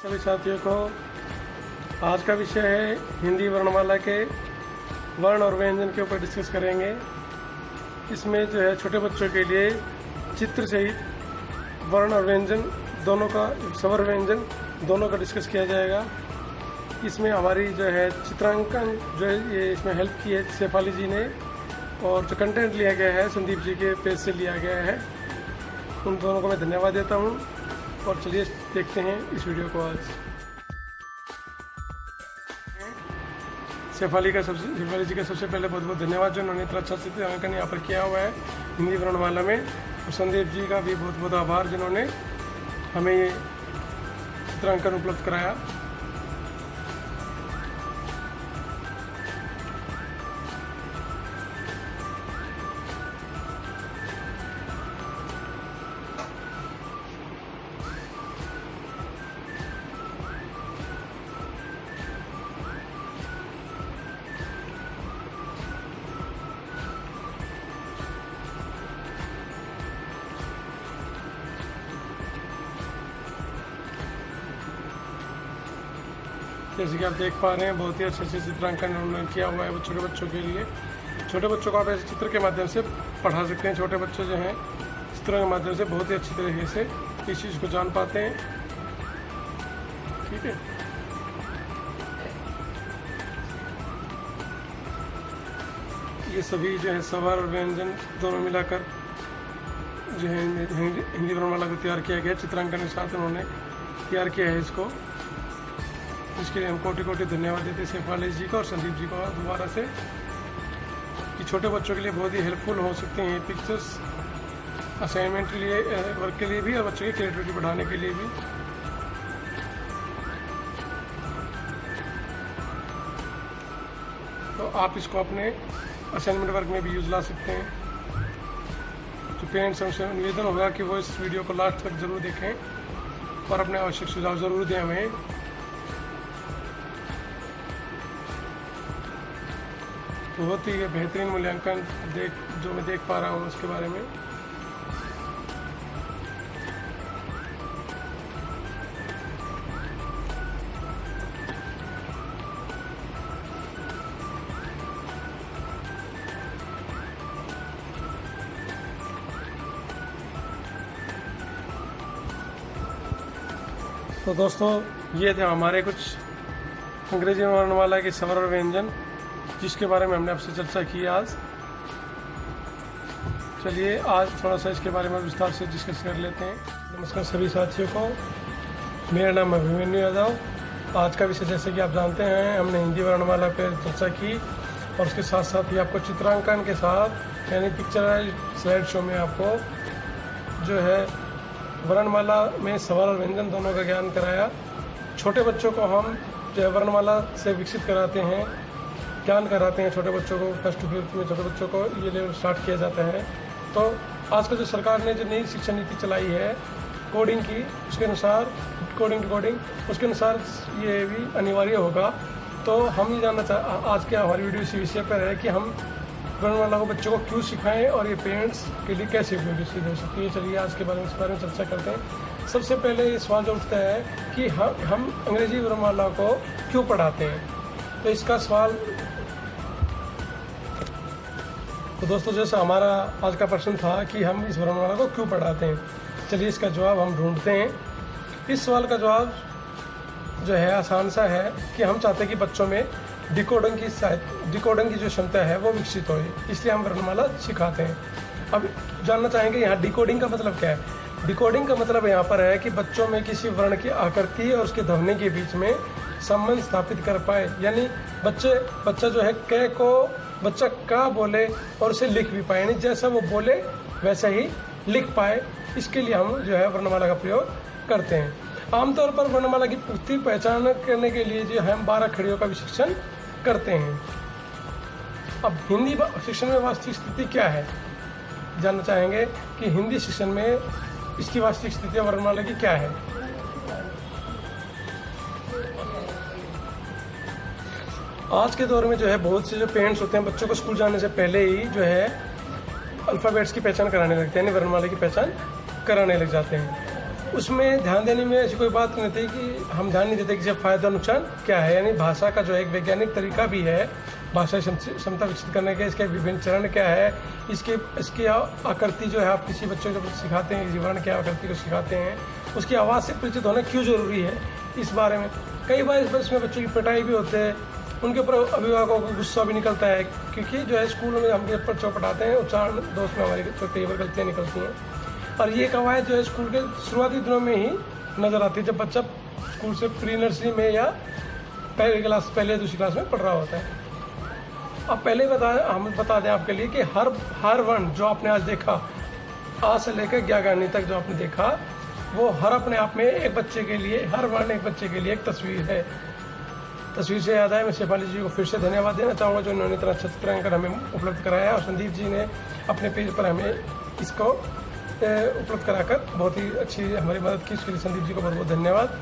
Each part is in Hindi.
सभी साथियों को आज का विषय है हिंदी वर्णमाला के वर्ण और व्यंजन के ऊपर डिस्कस करेंगे। इसमें जो है छोटे बच्चों के लिए चित्र सहित वर्ण और व्यंजन दोनों का, स्वर व्यंजन दोनों का डिस्कस किया जाएगा। इसमें हमारी जो है चित्रांकन जो है ये इसमें हेल्प की है शेफाली जी ने, और जो कंटेंट लिया गया है संदीप जी के पेज से लिया गया है। उन दोनों को मैं धन्यवाद देता हूँ। और चलिए देखते हैं इस वीडियो को। आज शेफाली जी का सबसे पहले बहुत बहुत धन्यवाद जो उन्होंने इतना अच्छा चित्रांकन यहाँ पर किया हुआ है हिंदी वर्णमाला में। और संदीप जी का भी बहुत बहुत आभार जिन्होंने हमें ये चित्रांकन उपलब्ध कराया। जैसे कि आप देख पा रहे हैं बहुत ही अच्छे से चित्रांकन उन्होंने किया हुआ है वो छोटे बच्चों के लिए। छोटे बच्चों को आप ऐसे चित्र के माध्यम से पढ़ा सकते हैं। छोटे बच्चे जो हैं चित्रों के माध्यम से बहुत ही अच्छी तरीके से इस चीज़ को जान पाते हैं। ठीक है, ये सभी जो है स्वर और व्यंजन दोनों मिलाकर जो है हिंदी वर्णमाला को तैयार किया गया। चित्रांकन के साथ उन्होंने तैयार किया है इसको, इसके लिए हम कोटि कोटि धन्यवाद देते हैं शेफाली जी को और संदीप जी को दोबारा से, कि छोटे बच्चों के लिए बहुत ही हेल्पफुल हो सकते हैं पिक्चर्स असाइनमेंट के लिए, वर्क के लिए भी, और बच्चों की क्रिएटिविटी बढ़ाने के लिए भी। तो आप इसको अपने असाइनमेंट वर्क में भी यूज ला सकते हैं। तो पेरेंट्स से निवेदन होगा कि वो इस वीडियो को लास्ट तक जरूर देखें और अपने आवश्यक सुझाव जरूर दें हमें। बहुत ही बेहतरीन मूल्यांकन जो मैं देख पा रहा हूँ उसके बारे में। तो दोस्तों ये थे हमारे कुछ अंग्रेजी वर्णमाला के स्वर और व्यंजन जिसके बारे में हमने आपसे चर्चा की आज। चलिए आज थोड़ा सा इसके बारे में विस्तार से डिस्कस कर लेते हैं। नमस्कार सभी साथियों को, मेरा नाम अभिमन्यु यादव। आज का विषय जैसे कि आप जानते हैं हमने हिंदी वर्णमाला पर चर्चा की, और उसके साथ साथ ही आपको चित्रांकन के साथ यानी पिक्चराइज स्लाइड शो में आपको जो है वर्णमाला में स्वर और व्यंजन दोनों का ज्ञान कराया। छोटे बच्चों को हम जो है वर्णमाला से विकसित कराते हैं, ज्ञान कराते हैं। छोटे बच्चों को फर्स्ट टू फिफ्थ में छोटे बच्चों को ये लेवल स्टार्ट किया जाता है। तो आजकल जो सरकार ने जो नई शिक्षा नीति चलाई है कोडिंग की, उसके अनुसार कोडिंग उसके अनुसार ये भी अनिवार्य होगा। तो हम ये जानना आज के हमारी वीडियो इसी विषय पर है कि हम वर्णमाला को बच्चों को क्यों सिखाएं और ये पेरेंट्स के लिए कैसे उपयोगी सिद्ध हो सकती है। चलिए आज के बारे में चर्चा करते हैं। सबसे पहले ये सवाल जो उठता है कि हम अंग्रेजी वर्णमाला को क्यों पढ़ाते हैं। तो इसका सवाल, तो दोस्तों जैसा हमारा आज का प्रश्न था कि हम इस वर्णमाला को क्यों पढ़ाते हैं, चलिए इसका जवाब हम ढूंढते हैं। इस सवाल का जवाब जो है आसान सा है कि हम चाहते हैं कि बच्चों में डिकोडिंग की जो क्षमता है वो विकसित हो, इसलिए हम वर्णमाला सिखाते हैं। अब जानना चाहेंगे यहाँ डिकोडिंग का मतलब क्या है। डिकोडिंग का मतलब यहाँ पर है कि बच्चों में किसी वर्ण की आकृति और उसके ध्वनि के बीच में संबंध स्थापित कर पाए, यानी बच्चा जो है क को बच्चा का बोले और उसे लिख भी पाए, यानी जैसा वो बोले वैसा ही लिख पाए। इसके लिए हम जो है वर्णमाला का प्रयोग करते हैं। आमतौर पर वर्णमाला की पुष्टि पहचान करने के लिए जो हम 12 खड़ियों का विश्लेषण करते हैं। अब हिंदी शिक्षण में वास्तविक स्थिति क्या है, जानना चाहेंगे कि हिंदी शिक्षण में इसकी वास्तविक स्थिति वर्णमाला की क्या है। आज के दौर में जो है बहुत से जो पेरेंट्स होते हैं बच्चों को स्कूल जाने से पहले ही जो है अल्फ़ाबेट्स की पहचान कराने लगते हैं, वर्णमाला की पहचान कराने लग जाते हैं। उसमें ध्यान देने में ऐसी कोई बात नहीं थी कि हम ध्यान नहीं देते कि जब फ़ायदा नुकसान क्या है। यानी भाषा का जो एक वैज्ञानिक तरीका भी है, भाषा क्षमता विकसित करने के इसके विभिन्न चरण क्या है, इसकी आकृति जो है आप किसी बच्चे को जब सिखाते हैं, किसी वर्ण की आकृति को सिखाते हैं, उसकी आवाज़ से परिचित होना क्यों ज़रूरी है, इस बारे में कई बार इसमें बच्चों की पिटाई भी होते हैं, उनके ऊपर अभिभावकों को गुस्सा भी निकलता है, क्योंकि जो है स्कूल में हम जब बच्चों को पढ़ाते हैं उच्चारण दोस्त में हमारी कई बार गलतियाँ निकलती हैं। और ये कवायद जो है स्कूल के शुरुआती दिनों में ही नज़र आती है, जब बच्चा स्कूल से प्री नर्सरी में या पहले दूसरी क्लास में पढ़ रहा होता है। अब पहले हम बता दें आपके लिए कि हर वर्ण जो आपने आज देखा, आ से लेकर ज्ञागानी तक जो आपने देखा, वो हर अपने आप में एक बच्चे के लिए, हर वर्ण एक बच्चे के लिए एक तस्वीर है। तस्वीर से याद आया, मैं शेफाली जी को फिर से धन्यवाद देना चाहूँगा जो इन्होंने इतना अच्छा चित्रांकन हमें उपलब्ध कराया, और संदीप जी ने अपने पेज पर हमें इसको उपलब्ध कराकर बहुत ही अच्छी हमारी मदद की, उसके लिए संदीप जी को बहुत बहुत धन्यवाद।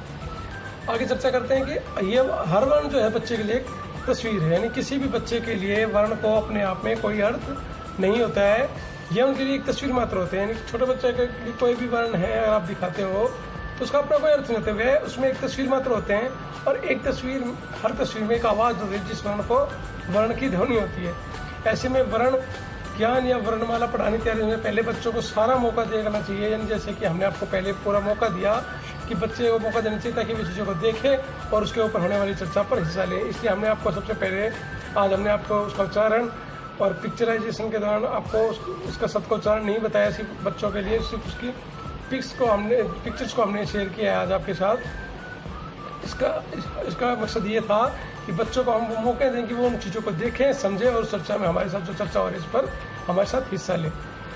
आगे चर्चा करते हैं कि ये हर वर्ण जो है बच्चे के लिए एक तस्वीर है, यानी किसी भी बच्चे के लिए वर्ण को अपने आप में कोई अर्थ नहीं होता है, यह उनके लिए एक तस्वीर मात्र होते हैं। यानी छोटे बच्चे के लिए कोई भी वर्ण है अगर आप दिखाते हो तो उसका अपना कोई अर्थ नहीं होता है, उसमें एक तस्वीर मात्र होते हैं, और एक तस्वीर, हर तस्वीर में एक आवाज़ होती है जिस वर्ण को वर्ण की ध्वनि होती है। ऐसे में वर्ण ज्ञान या वर्णमाला पढ़ाने की तैयारी में पहले बच्चों को सारा मौका देना चाहिए, यानी जैसे कि हमने आपको पहले पूरा मौका दिया कि बच्चे को मौका देना चाहिए ताकि वे चीज़ों को देखें और उसके ऊपर होने वाली चर्चा पर हिस्सा लें। इसलिए हमने आपको सबसे पहले आज हमने आपको उसका उच्चारण और पिक्चराइजेशन के दौरान आपको उसका सबका उच्चारण नहीं बताया, सिर्फ बच्चों के लिए सिर्फ उसकी पिक्चर्स को हमने शेयर किया है आज आपके साथ। इसका मकसद ये था कि बच्चों को हम वो मौके दें कि वो उन चीज़ों को देखें, समझें और उस चर्चा में हमारे साथ जो चर्चा हो रही है इस पर हमारे साथ हिस्सा लें।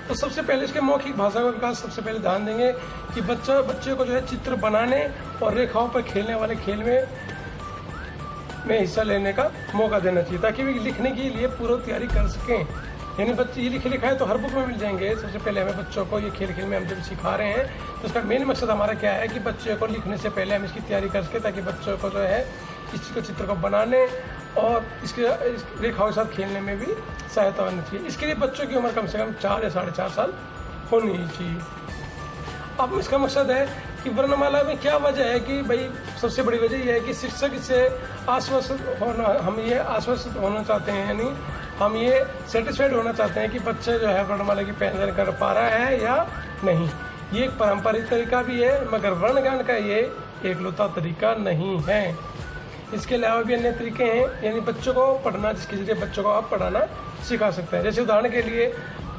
तो सबसे पहले इसके मौखिक भाषा का विकास सबसे पहले ध्यान देंगे कि बच्चे को जो है चित्र बनाने और रेखाओं पर खेलने वाले खेल में हिस्सा लेने का मौका देना चाहिए, ताकि वे लिखने के लिए पूर्व तैयारी कर सकें। यानी बच्चे ये लिखा है तो हर बुक में मिल जाएंगे। सबसे पहले हमें बच्चों को ये खेल में हम जब सिखा रहे हैं तो उसका मेन मकसद हमारा क्या है कि बच्चे को लिखने से पहले हम इसकी तैयारी कर सकें, ताकि बच्चों को जो है इस चित्र को बनाने और इसके रेखाओं के साथ खेलने में भी सहायता होनी चाहिए। इसके लिए बच्चों की उम्र कम से कम 4 या 4.5 साल होनी चाहिए। अब इसका मकसद है कि वर्णमाला में क्या वजह है कि भाई सबसे बड़ी वजह यह है कि शिक्षक इससे आश्वस्त होना, हम ये आश्वस्त होना चाहते हैं, यानी हम ये सेटिस्फाइड होना चाहते हैं कि बच्चे जो है वर्णमाला की पहचान कर पा रहा है या नहीं। ये एक पारंपरिक तरीका भी है, मगर वर्ण ज्ञान का ये एकलौता तरीका नहीं है। इसके अलावा भी अन्य तरीके हैं, यानी बच्चों को पढ़ना, जिसके जरिए बच्चों को आप पढ़ाना सिखा सकते हैं। जैसे उदाहरण के लिए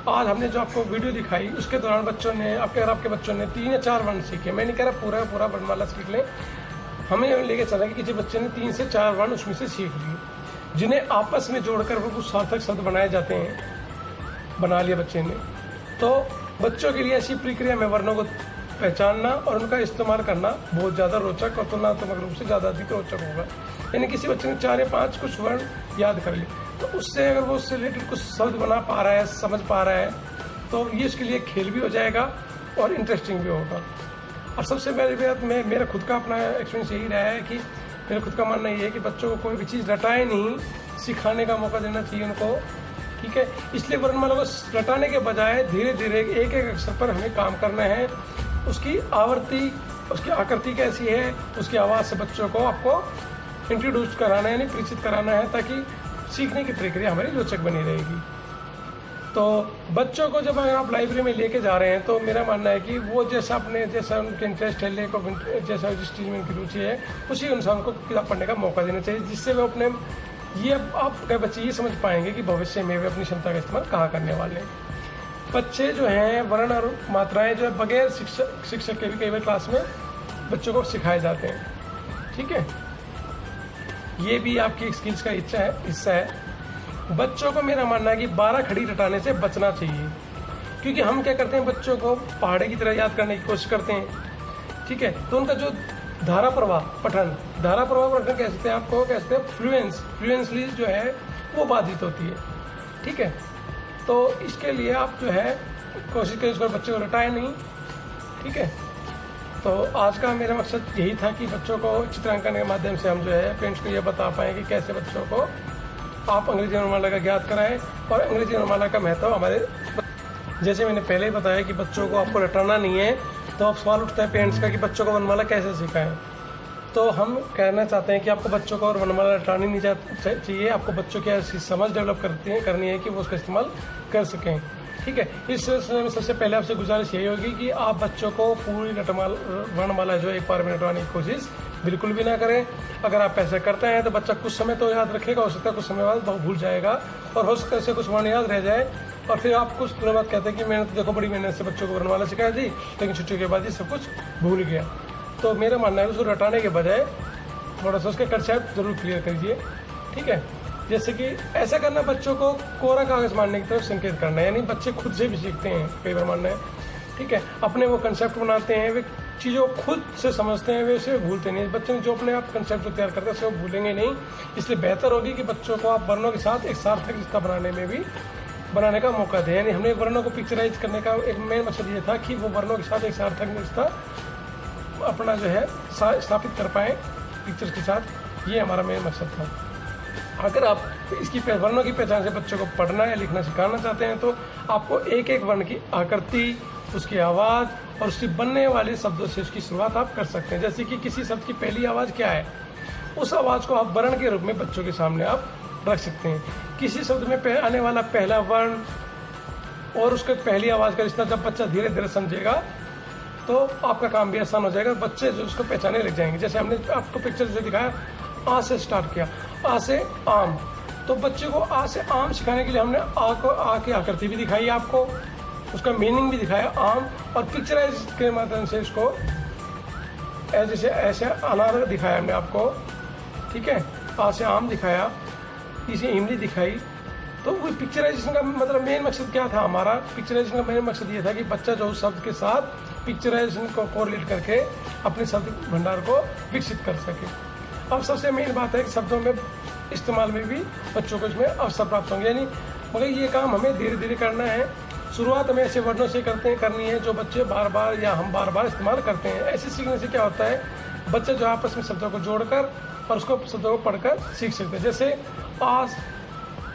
आज हमने जो आपको वीडियो दिखाई उसके दौरान बच्चों ने आपके बच्चों ने 3 या 4 वर्ण सीखे। मैं नहीं कह रहा पूरा वर्णमाला सीख लें, हमें लेके चला कि किसी बच्चे ने 3 से 4 वर्ण उसमें से सीख लिए, जिन्हें आपस में जोड़कर वो कुछ सार्थक शब्द बनाए जाते हैं, बना लिया बच्चे ने। तो बच्चों के लिए ऐसी प्रक्रिया में वर्णों को पहचानना और उनका इस्तेमाल करना बहुत ज़्यादा रोचक और तुलनात्मक रूप से ज़्यादा अधिक रोचक होगा। यानी किसी बच्चे ने 4 या 5 कुछ वर्ण याद कर लिए, तो उससे अगर वो उससे रिलेटेड कुछ शब्द बना पा रहा है, समझ पा रहा है, तो ये उसके लिए खेल भी हो जाएगा और इंटरेस्टिंग भी होगा। और सबसे पहले बात मेरा खुद का अपना एक्सपीरियंस यही रहा है कि मेरा खुद का मानना ये है कि बच्चों को कोई भी चीज़ रटाए नहीं, सिखाने का मौका देना चाहिए उनको, ठीक है। इसलिए वर्णमाला को रटाने के बजाय धीरे धीरे एक अक्षर पर हमें काम करना है। उसकी आवृत्ति, उसकी आकृति कैसी है, उसकी आवाज़ से बच्चों को आपको इंट्रोड्यूस कराना है, यानी परिचित कराना है, ताकि सीखने की प्रक्रिया हमारी रोचक बनी रहेगी। तो बच्चों को जब अगर आप लाइब्रेरी में लेके जा रहे हैं तो मेरा मानना है कि वो जैसा उनके इंटरेस्ट है, जैसा जिस चीज़ में उनकी रुचि है, उसी अनुसार उनको किताब पढ़ने का मौका देना चाहिए, जिससे वो अपने बच्चे ये समझ पाएंगे कि भविष्य में वे अपनी क्षमता का इस्तेमाल कहाँ करने वाले हैं। बच्चे जो हैं वर्ण और मात्राएं जो है बगैर शिक्षक के भी कई बार क्लास में बच्चों को सिखाए जाते हैं, ठीक है। ये भी आपकी स्किल्स का हिस्सा है। बच्चों को मेरा मानना है कि 12 खड़ी रटाने से बचना चाहिए, क्योंकि हम क्या करते हैं, बच्चों को पहाड़े की तरह याद करने की कोशिश करते हैं, ठीक है। तो उनका जो धारा प्रवाह पठन कहते हैं, आपको कहते हैं फ्लुएंसली जो है वो बाधित होती है, ठीक है। तो इसके लिए आप जो है कोशिश करें इसको बच्चे को रटाए नहीं, ठीक है। तो आज का मेरा मकसद यही था कि बच्चों को चित्रांकन के माध्यम से हम जो है पेरेंट्स को ये बता पाएँ कि कैसे बच्चों को आप अंग्रेजी वर्णमाला का ज्ञात कराएं और अंग्रेजी वर्णमाला का महत्व हमारे, जैसे मैंने पहले ही बताया कि बच्चों को आपको रटाना नहीं है, तो अब सवाल उठता है पेरेंट्स का कि बच्चों को वर्णमाला कैसे सिखाएं। तो हम कहना चाहते हैं कि आपको बच्चों को और वर्णमाला रटानी नहीं चाहिए, आपको बच्चों की ऐसी समझ डेवलप करनी है कि वो उसका इस्तेमाल कर सकें। ठीक है, इस सिलसिले में सबसे पहले आपसे गुजारिश यही होगी कि आप बच्चों को पूरी वर्णमाला जो एक बार में रटवाने की कोशिश बिल्कुल भी ना करें। अगर आप ऐसा करते हैं तो बच्चा कुछ समय तो याद रखेगा, हो सकता है कुछ समय बाद बहुत भूल जाएगा, और हो सकता है ऐसे कुछ वर्ण याद रह जाए और फिर आप कुछ दिनों बाद कहते हैं कि मैंने तो देखो बड़ी मेहनत से बच्चों को वर्णमाला सिखाई थी, लेकिन छुट्टियों के बाद ये सब कुछ भूल गया। तो मेरा मानना है उसको रटाने के बजाय थोड़ा सा उसका कंसेप्ट जरूर क्लियर करिए। ठीक है, जैसे कि ऐसा करना बच्चों को कोरा कागज मानने की तरफ संकेत करना है, यानी बच्चे खुद से भी सीखते हैं कई बार मानना है। ठीक है, अपने वो कंसेप्ट बनाते हैं, वे चीज़ों खुद से समझते हैं, वे उसे भूलते नहीं। बच्चे जो अपने आप कंसेप्ट जो तैयार करते हैं उसे वो भूलेंगे नहीं। इसलिए बेहतर होगी कि बच्चों को आप वर्णों के साथ एक सार्थक रिश्ता बनाने का मौका दें। यानी हमने वर्णों को पिक्चराइज करने का एक मेन मकसद ये था कि वो वर्णों के साथ एक सार्थक रिश्ता अपना जो है स्थापित कर पाएँ पिक्चर के साथ, ये हमारा मेन मकसद था। अगर आप इसकी वर्णों की पहचान से बच्चों को पढ़ना या लिखना सिखाना चाहते हैं तो आपको एक एक वर्ण की आकृति, उसकी आवाज़ और उसकी बनने वाले शब्दों से उसकी शुरुआत आप कर सकते हैं। जैसे कि किसी शब्द की पहली आवाज़ क्या है, उस आवाज़ को आप वर्ण के रूप में बच्चों के सामने आप रख सकते हैं। किसी शब्द में आने वाला पहला वर्ण और उसके पहली आवाज़ का रिश्ता जब बच्चा धीरे धीरे समझेगा तो आपका काम भी आसान हो जाएगा, बच्चे जो उसको पहचाने लग जाएंगे। जैसे हमने आपको पिक्चर से दिखाया, आ से स्टार्ट किया, आ से आम, तो बच्चे को आ से आम सिखाने के लिए हमने आ की आकृति भी दिखाई आपको, उसका मीनिंग भी दिखाया आम, और पिक्चराइज के माध्यम से उसको जैसे ऐसे अनार दिखाया हमने आपको। ठीक है, आ से आम दिखाया, इसे इमली दिखाई। तो वो पिक्चराइजेशन का मतलब मेन मकसद क्या था हमारा? पिक्चराइजेशन का मेन मकसद ये था कि बच्चा जो उस शब्द के साथ पिक्चराइजेशन को कोरिलेट करके अपने शब्द भंडार को विकसित कर सके। अब सबसे मेन बात है कि शब्दों में इस्तेमाल में भी बच्चों को इसमें अवसर प्राप्त होंगे, यानी मगर ये काम हमें धीरे धीरे करना है। शुरुआत हमें ऐसे वर्णों से करनी है जो बच्चे बार बार या हम बार बार इस्तेमाल करते हैं। ऐसे सीखने से क्या होता है, बच्चे जो आपस में शब्दों को जोड़कर और उसको शब्दों को पढ़कर सीख सकते हैं। जैसे आज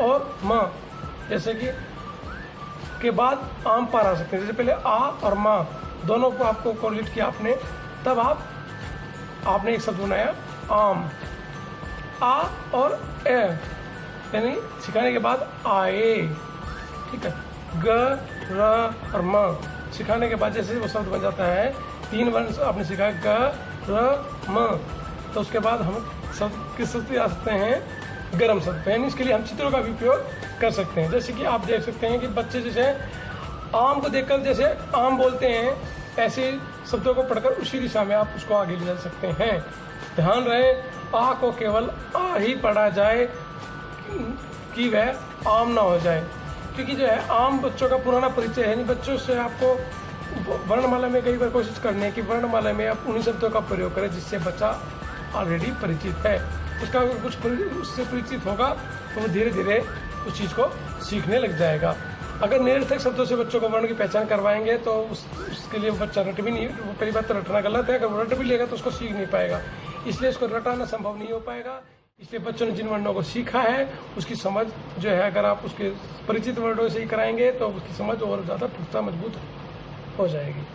और माँ, जैसे कि के बाद आम पार आ सकते हैं। जैसे पहले आ और माँ दोनों को आपको कोरिलेट किया आपने, तब आपने एक शब्द बनाया आम। आ और ए यानी सिखाने के बाद आए। ठीक है, ग र और म सिखाने के बाद जैसे वो शब्द बन जाता है, 3 वर्ण आपने सिखाया ग र म, तो उसके बाद हम शब्द किस शब्द आ सकते हैं, गर्म शब्द। यानी इसके लिए हम चित्रों का भी उपयोग कर सकते हैं। जैसे कि आप देख सकते हैं कि बच्चे जैसे आम को देखकर जैसे आम बोलते हैं, ऐसे शब्दों को पढ़कर उसी दिशा में आप उसको आगे ले जा सकते हैं। ध्यान रहे, आ को केवल आ ही पढ़ा जाए कि वह आम ना हो जाए, क्योंकि जो है आम बच्चों का पुराना परिचय है। नहीं, बच्चों से आपको वर्णमाला में कई बार कोशिश करनी है कि वर्णमाला में आप उन्हीं शब्दों का प्रयोग करें जिससे बच्चा ऑलरेडी परिचित है। उसका कुछ उससे परिचित होगा तो वो धीरे धीरे उस चीज़ को सीखने लग जाएगा। अगर निरर्थक शब्दों से बच्चों को वर्ण की पहचान करवाएंगे तो उसके लिए बच्चा रट भी नहीं, वो पहली बात तो रटना गलत है, अगर वो रट भी लेगा तो उसको सीख नहीं पाएगा, इसलिए उसको रटाना संभव नहीं हो पाएगा। इसलिए बच्चों ने जिन वर्णों को सीखा है उसकी समझ जो है, अगर आप उसके परिचित वर्णों से ही कराएंगे तो उसकी समझ और ज़्यादा पुख्ता मजबूत हो जाएगी।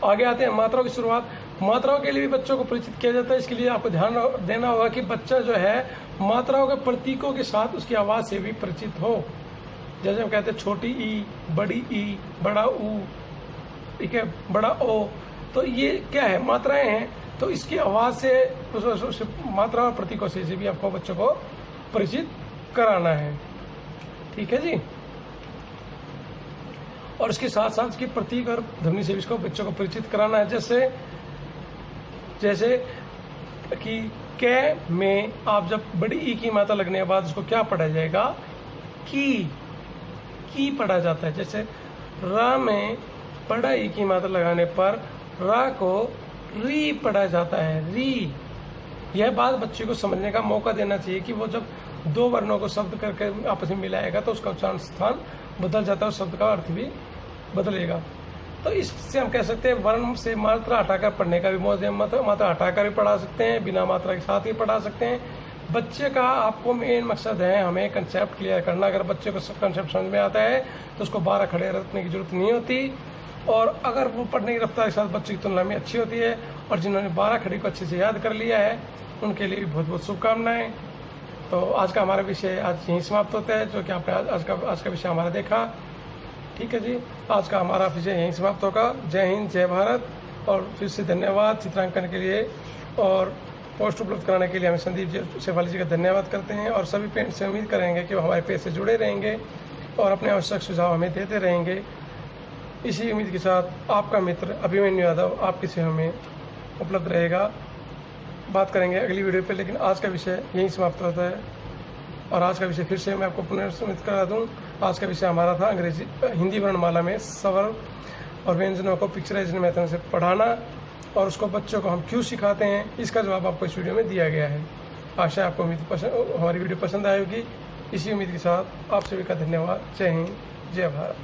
आगे आते हैं मात्राओं की शुरुआत। मात्राओं के लिए भी बच्चों को परिचित किया जाता है। इसके लिए आपको ध्यान देना होगा कि बच्चा जो है मात्राओं के प्रतीकों के साथ उसकी आवाज़ से भी परिचित हो। जैसे हम कहते हैं छोटी ई, बड़ी ई, बड़ा ऊ, ठीक है, बड़ा ओ, तो ये क्या है, मात्राएं हैं। तो इसकी आवाज़ से मात्रा और प्रतीकों से भी आपको बच्चों को परिचित कराना है। ठीक है जी। और इसके साथ साथ इसकी प्रतीक और ध्वनि से भी इसको बच्चों को परिचित कराना है। जैसे कि कै में आप जब बड़ी ई की मात्रा लगने के बाद उसको क्या पढ़ा जाएगा, की पढ़ा जाता है। जैसे रा में बड़ा ई की मात्रा लगाने पर रा को री पढ़ा जाता है, री। यह बात बच्चे को समझने का मौका देना चाहिए कि वो जब 2 वर्णों को शब्द करके आपस में मिलाएगा तो उसका उच्चारण स्थान बदल जाता है और शब्द का अर्थ भी बदलेगा। तो इससे हम कह सकते हैं वर्ण से मात्रा हटाकर पढ़ने का भी मात्रा हटाकर भी पढ़ा सकते हैं, बिना मात्रा के साथ ही पढ़ा सकते हैं। बच्चे का आपको मेन मकसद है हमें कंसेप्ट क्लियर करना। अगर बच्चे को सब कंसेप्ट समझ में आता है तो उसको 12 खड़े रखने की जरूरत नहीं होती। और अगर वो पढ़ने की रफ्तार के साथ बच्चों की तुलना में अच्छी होती है और जिन्होंने 12 खड़ी को अच्छे से याद कर लिया है उनके लिए भी बहुत बहुत शुभकामनाएं। तो आज का हमारा विषय आज यहीं समाप्त होता है, जो कि आपने आज का विषय हमारा देखा। ठीक है जी, आज का हमारा विषय यहीं समाप्त होगा। जय हिंद, जय भारत। और फिर से धन्यवाद चित्रांकन के लिए और पोस्ट उपलब्ध कराने के लिए हमें संदीप जी शेफाली जी का धन्यवाद करते हैं। और सभी पेरेंट्स से उम्मीद करेंगे कि वो हमारे पेज से जुड़े रहेंगे और अपने आवश्यक सुझाव हमें देते रहेंगे। इसी उम्मीद के साथ आपका मित्र अभिमन्यु यादव आपकी सेवा में उपलब्ध रहेगा। बात करेंगे अगली वीडियो पे, लेकिन आज का विषय यहीं समाप्त होता है। और आज का विषय फिर से मैं आपको पुनर्स्मृत करा दूं। आज का विषय हमारा था हिंदी वर्णमाला में स्वर और व्यंजनों को पिक्चराइज मेथड से पढ़ाना और उसको बच्चों को हम क्यों सिखाते हैं, इसका जवाब आपको इस वीडियो में दिया गया है। आशा है आपको हमारी वीडियो पसंद आएगी। इसी उम्मीद के साथ आप सभी का धन्यवाद। जय हिंद, जय भारत।